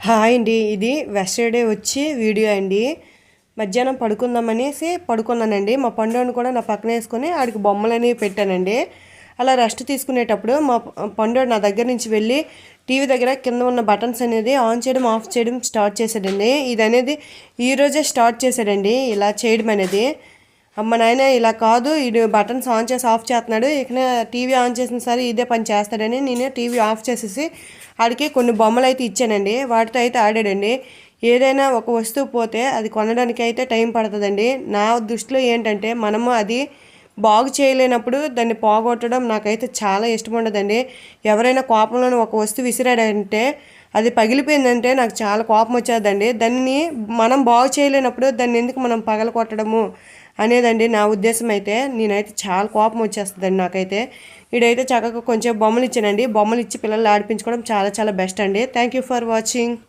Hi అండి. ఇది yesterday వచ్చి వీడియో అండి. మధ్యాహ్నం పడుకుందామనేసి పడుకున్నానండి. మా పండోని కూడా నా పక్కన వేసుకొని ఆడికి బొమ్మలనేవి పెట్టానండి. అలా రెస్ట్ తీసుకునేటప్పుడు మా పండోడు నా దగ్గర నుంచి వెళ్ళి టీవీ దగ్గర కింద ఉన్న బటన్స్ అనేది ఆన్ చేయడం ఆఫ్ చేయడం స్టార్ట్ చేశాడండి. ఇది అనేది ఈరోజే స్టార్ట్ చేశాడండి ఇలా చేయడం అనేది. అమ్మ నాయన ఇలా కాదు, ఇది బటన్స్ ఆన్ చేసి ఆఫ్ చేస్తున్నాడు, ఇక టీవీ ఆన్ చేసిన సరే ఇదే పని చేస్తాడని నేను టీవీ ఆఫ్ చేసేసి ఆడికి కొన్ని బొమ్మలు అయితే ఇచ్చానండి. వాటితో అయితే ఆడాడండి. ఏదైనా ఒక వస్తువు పోతే అది కొనడానికి అయితే టైం పడుతుందండి. నా దృష్టిలో ఏంటంటే మనము అది బాగు చేయలేనప్పుడు దాన్ని పోగొట్టడం నాకైతే చాలా ఇష్టం ఉండదండి. ఎవరైనా కోపంలోనే ఒక వస్తువు విసిరాడంటే అది పగిలిపోయిందంటే నాకు చాలా కోపం వచ్చేదండి. దాన్ని మనం బాగు చేయలేనప్పుడు దాన్ని ఎందుకు మనం పగలగొట్టడము అనేదండి నా ఉద్దేశం. అయితే నేనైతే చాలా కోపం వచ్చేస్తుందండి నాకైతే. ఇడైతే చక్కగా కొంచెం బొమ్మలు ఇచ్చానండి. బొమ్మలు ఇచ్చి పిల్లలు ఆడిపించుకోవడం చాలా చాలా బెస్ట్ అండి. Thank you for watching.